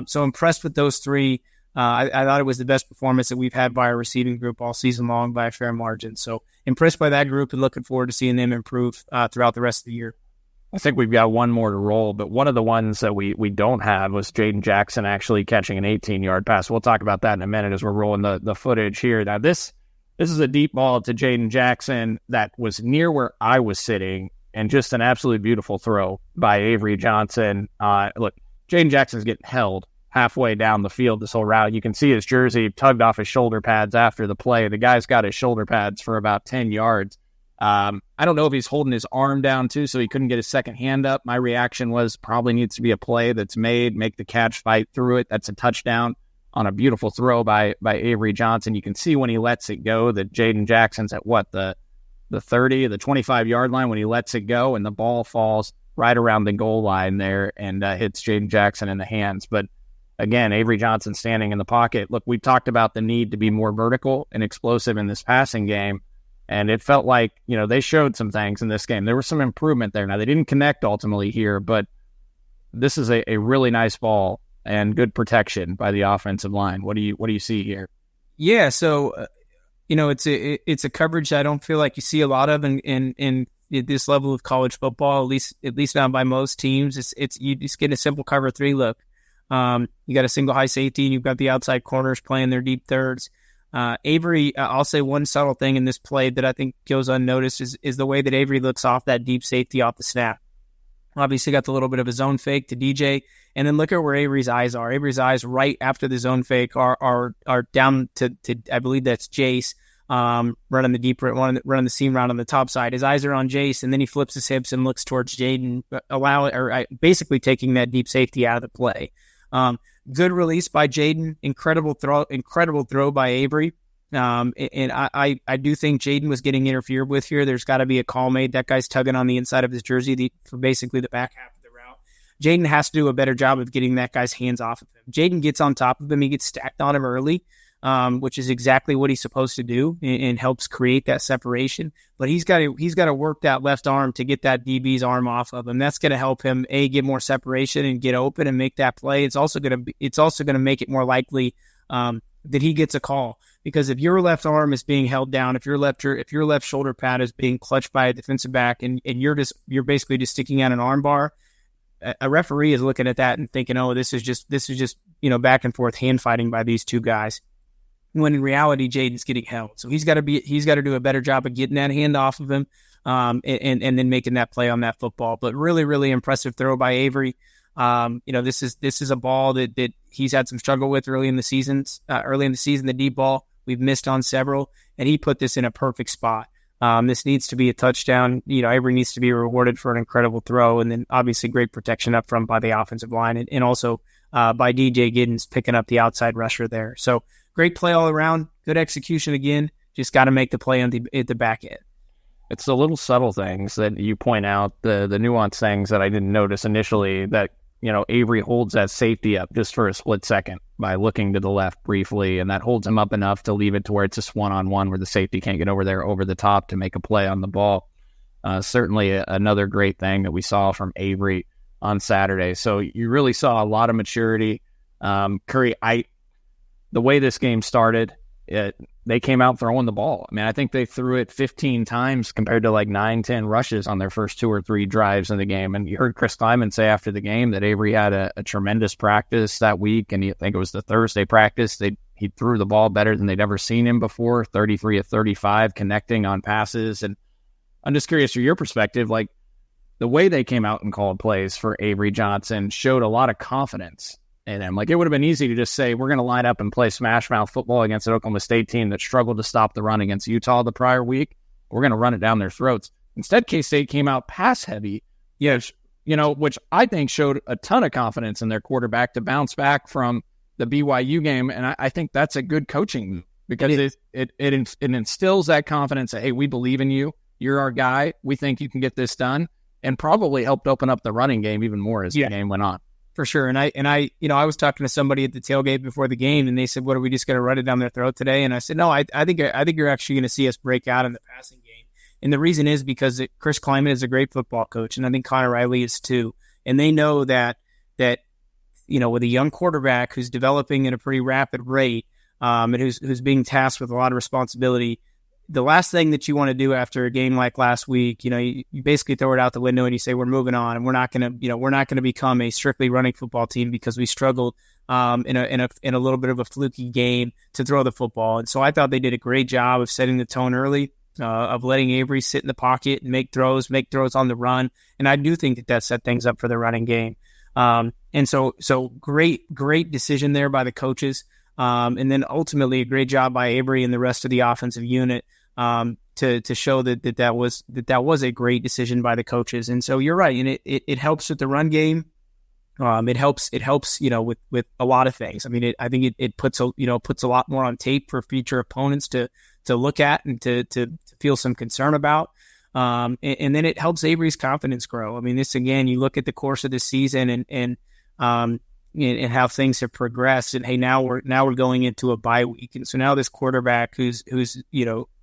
So impressed with those three. I thought it was the best performance that we've had by our receiving group all season long by a fair margin. So impressed by that group and looking forward to seeing them improve throughout the rest of the year. I think we've got one more to roll, but one of the ones that we don't have was Giddens Jackson actually catching an 18-yard pass. We'll talk about that in a minute as we're rolling the footage here. Now, this is a deep ball to Giddens Jackson that was near where I was sitting, and just an absolutely beautiful throw by Avery Johnson. Look, Giddens Jackson's getting held halfway down the field this whole route. You can see his jersey tugged off his shoulder pads after the play. The guy's got his shoulder pads for about 10 yards. I don't know if he's holding his arm down too, so he couldn't get his second hand up. My reaction was probably needs to be a play that's made, make the catch, fight through it. That's a touchdown on a beautiful throw by Avery Johnson. You can see when he lets it go that Giddens Jackson's at the 30, the 25-yard line when he lets it go, and the ball falls right around the goal line there and hits Giddens Jackson in the hands. But again, Avery Johnson standing in the pocket. Look, we talked about the need to be more vertical and explosive in this passing game, and it felt like, they showed some things in this game. There was some improvement there. Now, they didn't connect ultimately here, but this is a really nice ball and good protection by the offensive line. What do you see here? Yeah, so it's a coverage I don't feel like you see a lot of in this level of college football, at least not by most teams. It's you just get a simple cover 3 look. You got a single high safety, and you've got the outside corners playing their deep thirds. Avery, I'll say one subtle thing in this play that I think goes unnoticed is the way that Avery looks off that deep safety off the snap. Obviously got the little bit of a zone fake to DJ, and then look at where Avery's eyes are. Avery's eyes right after the zone fake are down to I believe that's Jace, running the deep running the seam route on the top side. His eyes are on Jace, and then he flips his hips and looks towards Jaden, basically taking that deep safety out of the play. Good release by Jaden, incredible throw by Avery. And I do think Jaden was getting interfered with here. There's got to be a call made. That guy's tugging on the inside of his jersey for basically the back half of the route. Jaden has to do a better job of getting that guy's hands off of him. Jaden gets on top of him. He gets stacked on him early, which is exactly what he's supposed to do and helps create that separation. But he's got to work that left arm to get that DB's arm off of him. That's going to help him, get more separation and get open and make that play. It's also going to make it more likely that he gets a call, because if your left arm is being held down, if your left shoulder pad is being clutched by a defensive back, and you're basically just sticking out an arm bar, a referee is looking at that and thinking, oh, this is just back and forth hand fighting by these two guys. When in reality, Jaden's getting held, so he's got to do a better job of getting that hand off of him, and then making that play on that football. But really, really impressive throw by Avery. This is a ball that he's had some struggle with early in the season, the deep ball. We've missed on several, and he put this in a perfect spot. This needs to be a touchdown. Avery needs to be rewarded for an incredible throw, and then obviously great protection up front by the offensive line, and also by DJ Giddens picking up the outside rusher there. So great play all around, good execution again. Just got to make the play at the back end. It's the little subtle things that you point out, the nuanced things that I didn't notice initially, that Avery holds that safety up just for a split second by looking to the left briefly, and that holds him up enough to leave it to where it's just one-on-one where the safety can't get over there over the top to make a play on the ball. Certainly another great thing that we saw from Avery on Saturday. So you really saw a lot of maturity. Curry, the way this game started, they came out throwing the ball. I mean, I think they threw it 15 times compared to like 9-10 rushes on their first 2 or 3 drives in the game. And you heard Chris Kleiman say after the game that Avery had a tremendous practice that week, and I think it was the Thursday practice. He threw the ball better than they'd ever seen him before, 33 of 35, connecting on passes. And I'm just curious from your perspective, like the way they came out and called plays for Avery Johnson showed a lot of confidence. And I'm like, it would have been easy to just say, we're going to line up and play smash mouth football against an Oklahoma State team that struggled to stop the run against Utah the prior week. We're going to run it down their throats. Instead, K-State came out pass heavy, which I think showed a ton of confidence in their quarterback to bounce back from the BYU game. And I think that's a good coaching move, because it instills that confidence that, hey, we believe in you. You're our guy. We think you can get this done, and probably helped open up the running game even more as the game went on. For sure. And I was talking to somebody at the tailgate before the game, and they said, what, are we just going to run it down their throat today? And I said, no, I think you're actually going to see us break out in the passing game. And the reason is because Chris Kleiman is a great football coach, and I think Connor Riley is too. And they know that with a young quarterback who's developing at a pretty rapid rate, and who's being tasked with a lot of responsibility, the last thing that you want to do after a game like last week, you basically throw it out the window and you say, we're moving on, and we're not going to become a strictly running football team because we struggled in a little bit of a fluky game to throw the football. And so I thought they did a great job of setting the tone early, of letting Avery sit in the pocket and make throws on the run. And I do think that set things up for the running game. And so great decision there by the coaches. And then ultimately a great job by Avery and the rest of the offensive unit to show that was a great decision by the coaches. And so you're right, and it helps with the run game. It helps with a lot of things. I mean, I think it puts a lot more on tape for future opponents to look at and to feel some concern about. And then it helps Avery's confidence grow. I mean, this again, you look at the course of the season and how things have progressed, and hey, now we're going into a bye week, and so now this quarterback who's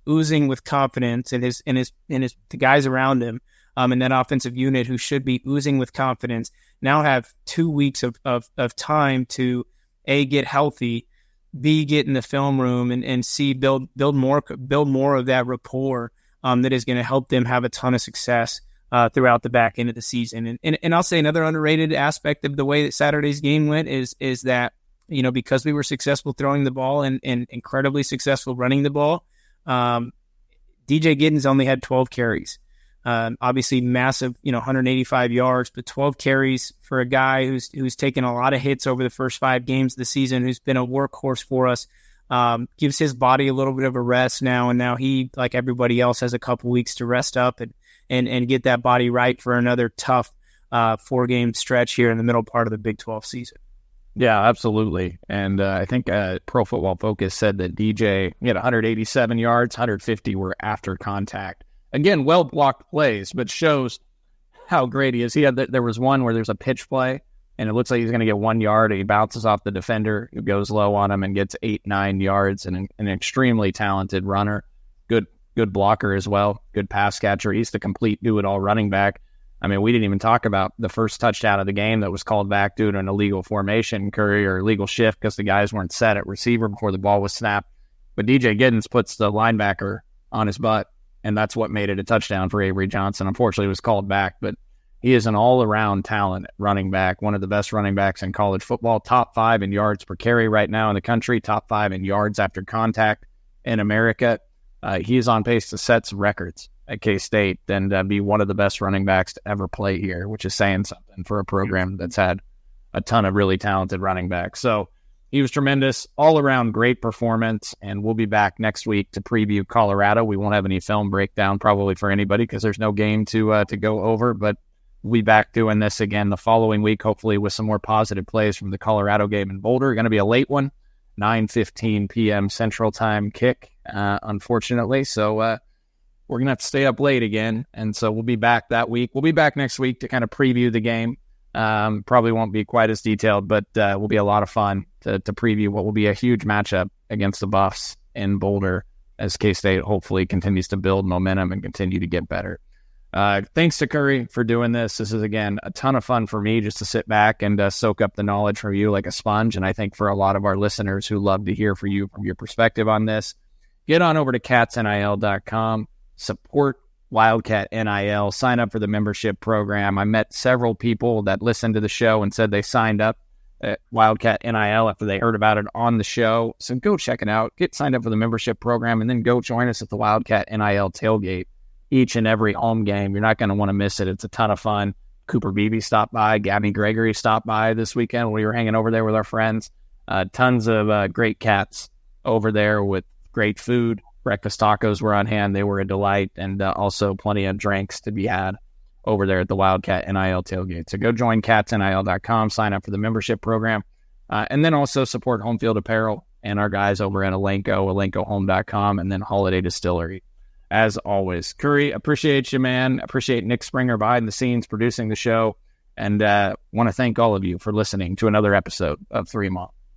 oozing with confidence, and the guys around him, and that offensive unit who should be oozing with confidence, now have 2 weeks of time to A, get healthy, B, get in the film room, and C, build more of that rapport that is going to help them have a ton of success throughout the back end of the season. And I'll say another underrated aspect of the way that Saturday's game went is that, because we were successful throwing the ball and incredibly successful running the ball, DJ Giddens only had 12 carries. Obviously massive, 185 yards, but 12 carries for a guy who's taken a lot of hits over the first 5 games of the season, who's been a workhorse for us, gives his body a little bit of a rest now. And now he, like everybody else, has a couple weeks to rest up and get that body right for another tough 4-game stretch here in the middle part of the Big 12 season. Yeah, absolutely. And I think Pro Football Focus said that DJ had 187 yards, 150 were after contact. Again, well-blocked plays, but shows how great he is. There was one where there's a pitch play, and it looks like he's going to get 1 yard, and he bounces off the defender, who goes low on him and gets 8-9 yards, and an extremely talented runner. Good blocker as well, good pass catcher. He's the complete do-it-all running back. I mean, we didn't even talk about the first touchdown of the game that was called back due to an illegal formation, Curry, or illegal shift because the guys weren't set at receiver before the ball was snapped. But DJ Giddens puts the linebacker on his butt, and that's what made it a touchdown for Avery Johnson. Unfortunately, it was called back, but he is an all-around talent running back, one of the best running backs in college football, top 5 in yards per carry right now in the country, top 5 in yards after contact in America. He is on pace to set some records at K-State and be one of the best running backs to ever play here, which is saying something for a program that's had a ton of really talented running backs. So he was tremendous, all-around great performance, and we'll be back next week to preview Colorado. We won't have any film breakdown probably for anybody because there's no game to go over, but we'll be back doing this again the following week, hopefully with some more positive plays from the Colorado game in Boulder. Going to be a late one, 9:15 p.m. Central Time kick, unfortunately. So we're going to have to stay up late again, and so we'll be back that week. We'll be back next week to kind of preview the game. Probably won't be quite as detailed, but will be a lot of fun to preview what will be a huge matchup against the Buffs in Boulder as K-State hopefully continues to build momentum and continue to get better. Thanks to Curry for doing this. This is, again, a ton of fun for me just to sit back and soak up the knowledge from you like a sponge, and I think for a lot of our listeners who love to hear from you from your perspective on this, get on over to catsnil.com, support Wildcat NIL, sign up for the membership program. I met several people that listened to the show and said they signed up at Wildcat NIL after they heard about it on the show. So go check it out. Get signed up for the membership program and then go join us at the Wildcat NIL tailgate each and every home game. You're not going to want to miss it. It's a ton of fun. Cooper Beebe stopped by. Gabby Gregory stopped by this weekend when we were hanging over there with our friends. Tons of great cats over there with great food. Breakfast tacos were on hand. They were a delight, and also plenty of drinks to be had over there at the Wildcat NIL tailgate. So go join catsnil.com, sign up for the membership program, and then also support Home Field Apparel and our guys over at elencohome.com, and then Holiday Distillery. As always, Curry, appreciate you, man. Appreciate Nick Springer behind the scenes producing the show, and want to thank all of you for listening to another episode of 3 Mall.